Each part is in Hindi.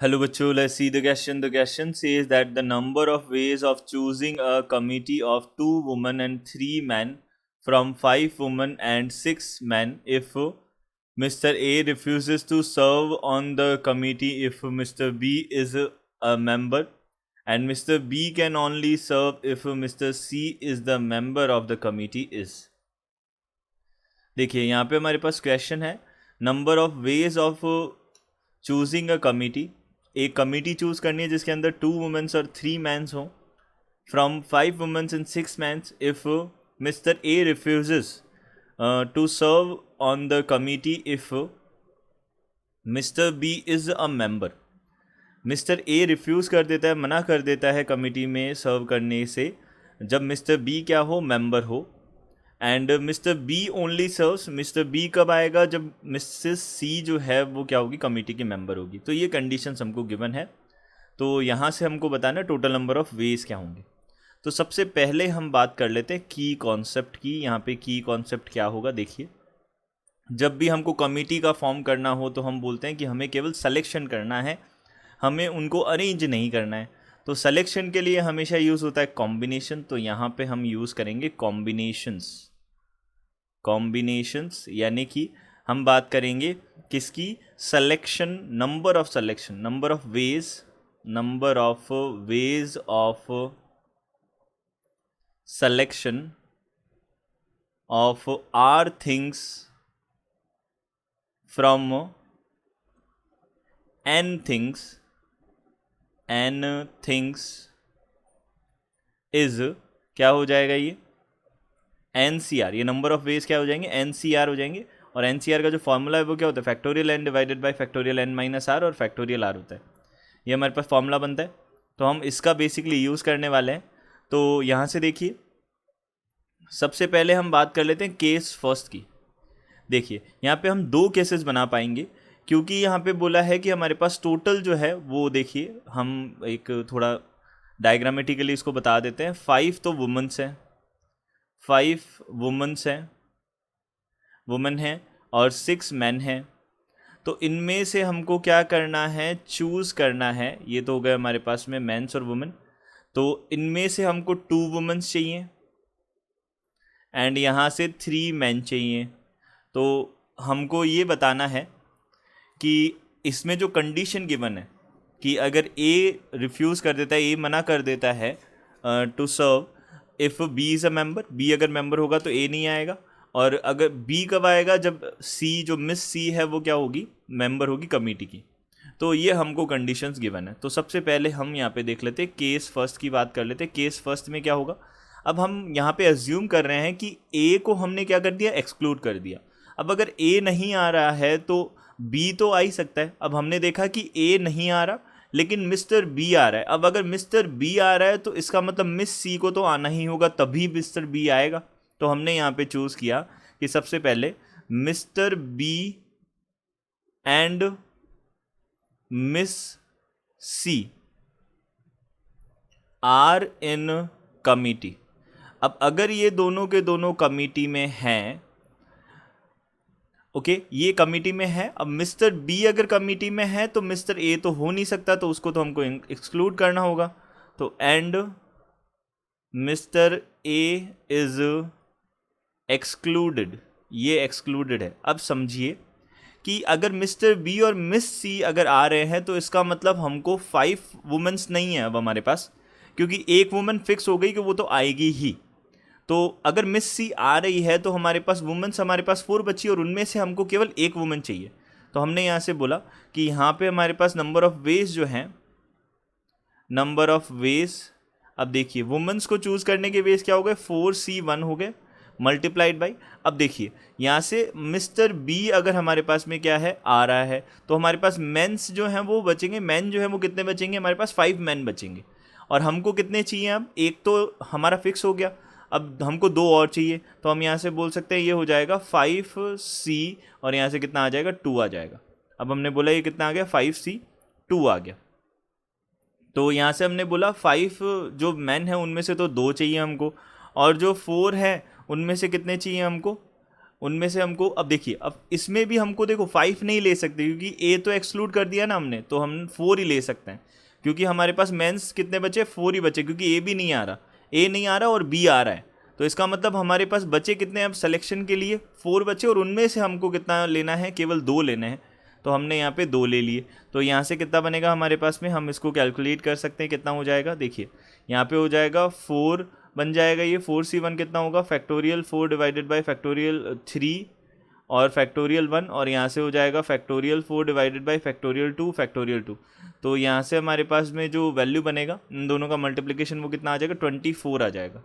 Hello बच्चों, let's see the question. The question says that the number of ways of choosing a committee of 2 women and 3 men from 5 women and 6 men if Mr. A refuses to serve on the committee if Mr. B is a member and Mr. B can only serve if Mr. C is the member of the committee is. देखिए यहाँ पे हमारे पास क्वेश्चन है number of ways of choosing a committee. एक कमिटी चूज करनी है जिसके अंदर 2 वुमेन्स और 3 मैंस हों from 5 women's and 6 men's if mister A refuses to serve on the committee if mister B is a member. Mister A refuse कर देता है, मना कर देता है कमिटी में सर्व करने से जब मिस्टर बी क्या हो, मेंबर हो। And mister B only serves, mister B कब आएगा, जब मिसेस सी जो है वो क्या होगी, कमेटी की मेंबर होगी। तो ये कंडीशंस हमको गिवन है। तो यहाँ से हमको बताना टोटल नंबर ऑफ वेज क्या होंगे। तो सबसे पहले हम बात कर लेते हैं की कॉन्सेप्ट की। यहाँ पे की कॉन्सेप्ट क्या होगा, देखिए जब भी हमको कमेटी का फॉर्म करना हो तो हम बोलते हैं कि हमें केवल सिलेक्शन करना है, हमें उनको अरेंज नहीं करना है। तो सिलेक्शन के लिए हमेशा यूज़ होता है कॉम्बिनेशन। तो यहाँ पे हम यूज़ करेंगे कॉम्बिनेशंस। कॉम्बिनेशंस यानी कि हम बात करेंगे किसकी, selection, number of selection, number of ways, number of ways of selection of r things from n things is क्या हो जाएगा, ये NCR। ये नंबर ऑफ वेज क्या हो जाएंगे, NCR हो जाएंगे। और NCR का जो फॉर्मूला है वो क्या होता है, factorial n divided by factorial n minus r और फैक्टोरियल r होता है। ये हमारे पास फॉर्मूला बनता है, तो हम इसका बेसिकली यूज़ करने वाले हैं। तो यहाँ से देखिए सबसे पहले हम बात कर लेते हैं केस फर्स्ट की। देखिए यहाँ पे हम 2 केसेस बना पाएंगे, क्योंकि यहाँ पे बोला है कि हमारे पास टोटल जो है वो, देखिए हम एक थोड़ा डायग्रामेटिकली इसको बता देते हैं। 5 तो वुमेन्स हैं, 5 वुमेन्स हैं, वुमेन हैं और 6 मैन हैं। तो इनमें से हमको क्या करना है, चूज़ करना है। ये तो हो गए हमारे पास में मेंस और वुमेन। तो इनमें से हमको 2 वुमेन्स चाहिए एंड यहाँ से 3 मैन चाहिए। तो हमको ये बताना है कि इसमें जो कंडीशन गिवन है कि अगर ए रिफ्यूज़ कर देता है, ए मना कर देता है to serve if B is a member, B अगर मेंबर होगा तो ए नहीं आएगा। और अगर बी कब आएगा, जब सी, जो मिस सी है वो क्या होगी, मेंबर होगी कमेटी की। तो ये हमको कंडीशंस गिवन है। तो सबसे पहले हम यहाँ पे देख लेते हैं, केस फर्स्ट की बात कर लेते हैं। केस फर्स्ट में क्या होगा, अब हम यहाँ पे अज्यूम कर रहे हैं कि ए को हमने क्या कर दिया, एक्सक्लूड कर दिया। अब अगर ए नहीं आ रहा है तो बी तो आ ही सकता है। अब हमने देखा कि ए नहीं आ रहा लेकिन मिस्टर बी आ रहा है। अब अगर मिस्टर बी आ रहा है तो इसका मतलब मिस सी को तो आना ही होगा, तभी मिस्टर बी आएगा। तो हमने यहाँ पे चूज़ किया कि सबसे पहले mister B and miss C are in committee. अब अगर ये दोनों के दोनों कमिटी में हैं, ओके ये कमिटी में है। अब मिस्टर बी अगर कमिटी में है तो मिस्टर ए तो हो नहीं सकता, तो उसको तो हमको एक्सक्लूड करना होगा। तो and mister A is excluded, ये एक्सक्लूडेड है। अब समझिए कि अगर मिस्टर बी और मिस सी अगर आ रहे हैं तो इसका मतलब हमको 5 वुमेन्स नहीं है अब हमारे पास, क्योंकि एक वुमेन फिक्स हो गई कि वो तो आएगी ही। तो अगर मिस सी आ रही है तो हमारे पास वुमेन्स, हमारे पास 4 बची और उनमें से हमको केवल एक वुमेन चाहिए। तो हमने यहाँ से बोला कि यहाँ पे हमारे पास नंबर ऑफ वेज जो हैं, नंबर ऑफ वेज, अब देखिए वुमेन्स को चूज़ करने के वेज क्या हो गए, 4C1 हो गए मल्टीप्लाइड बाई। अब देखिए यहाँ से मिस्टर बी अगर हमारे पास में क्या है, आ रहा है, तो हमारे पास मेंस जो हैं वो बचेंगे। मैन जो है वो कितने बचेंगे, हमारे पास 5 मैन बचेंगे। और हमको कितने चाहिए, अब एक तो हमारा फिक्स हो गया, अब हमको 2 और चाहिए। तो हम यहाँ से बोल सकते हैं ये हो जाएगा 5C और यहाँ से कितना आ जाएगा, 2 आ जाएगा। अब हमने बोला ये कितना आ गया, 5C 2 आ गया। तो यहाँ से हमने बोला 5 जो मैन है उनमें से तो 2 चाहिए हमको, और जो 4 है उनमें से कितने चाहिए हमको, उनमें से हमको, अब देखिए अब इसमें भी हमको देखो 5 नहीं ले सकते क्योंकि ए तो एक्सक्लूड कर दिया ना हमने, तो हम 4 ही ले सकते हैं क्योंकि हमारे पास मेंस कितने बचे, 4 ही बचे, क्योंकि ए भी नहीं आ रहा, ए नहीं आ रहा और बी आ रहा है। तो इसका मतलब हमारे पास बचे कितने अब सिलेक्शन के लिए, 4 बचे, और उनमें से हमको कितना लेना है, केवल 2 लेने हैं। तो हमने यहाँ पे 2 ले लिए, तो यहाँ से कितना बनेगा हमारे पास में, हम इसको कैलकुलेट कर सकते हैं कितना हो जाएगा। देखिए यहाँ पे हो जाएगा 4 बन जाएगा, ये 4c1 कितना होगा, फैक्टोरियल 4 डिवाइडेड बाई फैक्टोरियल 3 और फैक्टोरियल 1, और यहाँ से हो जाएगा factorial 4 divided by factorial 2 factorial 2। तो यहाँ से हमारे पास में जो वैल्यू बनेगा इन दोनों का मल्टीप्लिकेशन वो कितना आ जाएगा, 24 आ जाएगा।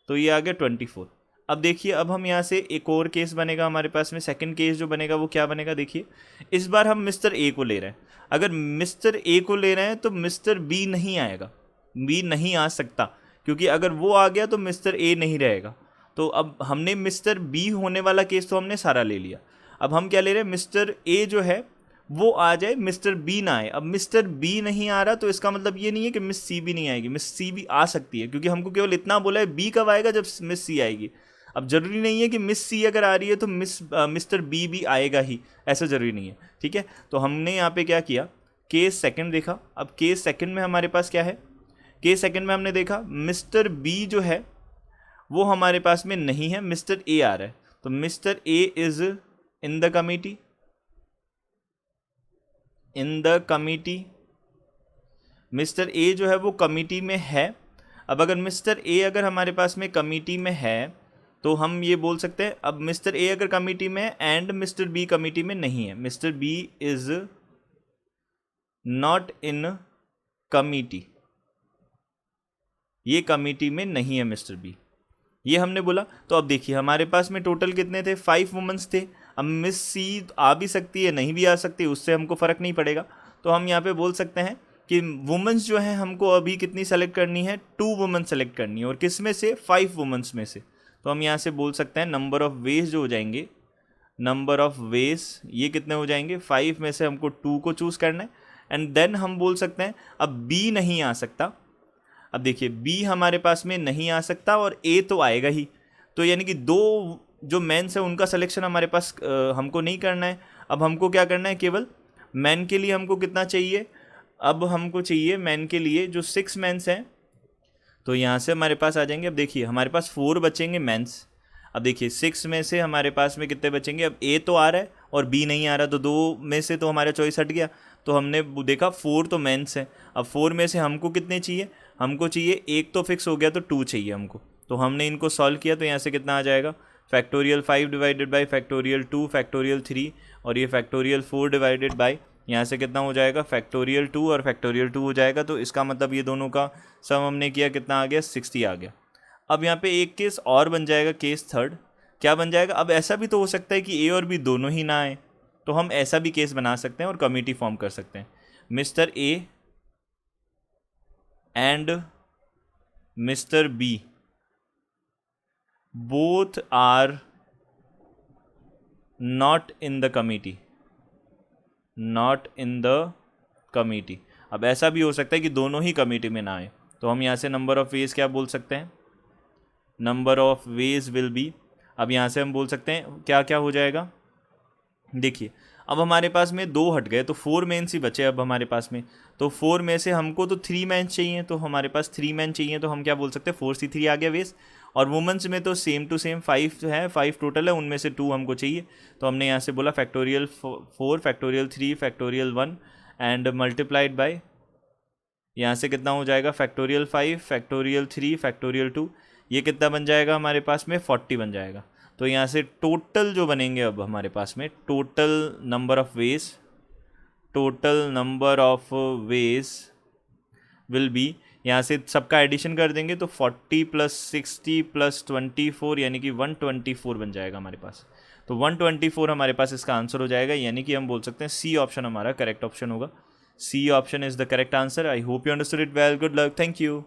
तो ये आ गया 24। अब देखिए अब हम यहाँ से एक और केस बनेगा हमारे पास में, सेकंड केस जो बनेगा वो क्या बनेगा, देखिए इस बार हम मिस्टर ए को ले रहे हैं। अगर मिस्टर ए को ले रहे हैं तो मिस्टर बी नहीं आएगा, बी नहीं आ सकता, क्योंकि अगर वो आ गया तो मिस्टर ए नहीं रहेगा। तो अब हमने मिस्टर बी होने वाला केस तो हमने सारा ले लिया, अब हम क्या ले रहे हैं, मिस्टर ए जो है वो आ जाए, मिस्टर बी ना आए। अब मिस्टर बी नहीं आ रहा तो इसका मतलब ये नहीं है कि मिस सी भी नहीं आएगी, मिस सी भी आ सकती है, क्योंकि हमको केवल इतना बोला है बी कब आएगा, जब मिस सी आएगी। अब जरूरी नहीं है कि मिस सी अगर आ रही है तो मिस्टर बी भी आएगा ही, ऐसा जरूरी नहीं है, ठीक है। तो हमने यहाँ पे क्या किया, केस सेकंड देखा। अब केस सेकंड में हमारे पास क्या है, केस सेकंड में हमने देखा मिस्टर बी जो है वो हमारे पास में नहीं है, मिस्टर ए आ रहा है। तो mister A is in the committee, in the committee, mister A जो है वो कमिटी में है। अब अगर मिस्टर ए अगर हमारे पास में कमिटी में है तो हम ये बोल सकते हैं, अब मिस्टर ए अगर कमिटी में है एंड मिस्टर बी कमिटी में नहीं है, mister B is not in committee, ये कमिटी में नहीं है मिस्टर बी, ये हमने बोला। तो अब देखिए हमारे पास में टोटल कितने थे, 5 वुमेन्स थे। अब मिस सी आ भी सकती है, नहीं भी आ सकती, उससे हमको फ़र्क नहीं पड़ेगा। तो हम यहाँ पे बोल सकते हैं कि वुमेन्स जो है हमको अभी कितनी सेलेक्ट करनी है, 2 वुमेन्स सेलेक्ट करनी है, और किस में से, 5 वुमेन्स में से। तो हम यहाँ से बोल सकते हैं नंबर ऑफ़ वेज जो हो जाएंगे, नंबर ऑफ़ वेज ये कितने हो जाएंगे, 5 में से हमको 2 को चूज़ करना है। एंड देन हम बोल सकते हैं अब बी नहीं आ सकता। अब देखिए बी हमारे पास में नहीं आ सकता और ए तो आएगा ही, तो यानी कि 2 जो मेंस है उनका सिलेक्शन हमारे पास हमको नहीं करना है। अब हमको क्या करना है, केवल मैन के लिए हमको कितना चाहिए, अब हमको चाहिए मैन के लिए जो 6 मेंस हैं, तो यहाँ से हमारे पास आ जाएंगे। अब देखिए हमारे पास 4 बचेंगे मेंस। अब देखिए 6 में से हमारे पास में कितने बचेंगे, अब ए तो आ रहा है और बी नहीं आ रहा, तो 2 में से तो हमारा चॉइस हट गया। तो हमने देखा 4 तो मेंस है, अब 4 में से हमको कितने चाहिए, हमको चाहिए, एक तो फिक्स हो गया तो 2 चाहिए हमको। तो हमने इनको सॉल्व किया, तो यहाँ से कितना आ जाएगा, factorial 5 divided by factorial 2 factorial 3, और ये फैक्टोरियल 4 डिवाइडेड बाई, यहाँ से कितना हो जाएगा, फैक्टोरियल 2 और फैक्टोरियल 2 हो जाएगा। तो इसका मतलब ये दोनों का सम हमने किया, कितना आ गया, 60 आ गया। अब यहाँ पे एक केस और बन जाएगा, केस थर्ड क्या बन जाएगा, अब ऐसा भी तो हो सकता है कि ए और बी दोनों ही ना आए, तो हम ऐसा भी केस बना सकते हैं और कमिटी फॉर्म कर सकते हैं। Mister A and mister B both are not in the committee, not in the committee. अब ऐसा भी हो सकता है कि दोनों ही कमिटी में ना आए, तो हम यहाँ से नंबर ऑफ वेज क्या बोल सकते हैं, number of veg will be, अब यहाँ से हम बोल सकते हैं क्या क्या हो जाएगा। देखिए अब हमारे पास में 2 हट गए, तो 4 मेंस ही बचे अब हमारे पास में। तो 4 में से हमको तो 3 मेंस चाहिए, तो हमारे पास 3 मेन चाहिए, तो हम क्या बोल सकते हैं, 4c3 आ गया वेज। और वुमेंस में तो सेम टू सेम 5 है, 5 टोटल है, उनमें से 2 हमको चाहिए। तो हमने यहाँ से बोला factorial 4 factorial 3 factorial 1 and multiplied by, यहाँ से कितना हो जाएगा, फैक्टोरियल 5 फैक्टोरियल 3 फैक्टोरियल 2, ये कितना बन जाएगा हमारे पास में, 40 बन जाएगा। तो यहाँ से टोटल जो बनेंगे अब हमारे पास में, total number of veg, total number of veg will be, यहाँ से सबका एडिशन कर देंगे तो 40 + 60 + 24 यानी कि 124 बन जाएगा हमारे पास। तो 124 हमारे पास इसका आंसर हो जाएगा, यानी कि हम बोल सकते हैं सी ऑप्शन हमारा करेक्ट ऑप्शन होगा। C option is the correct answer. I hope you understood it well. Good luck, thank you.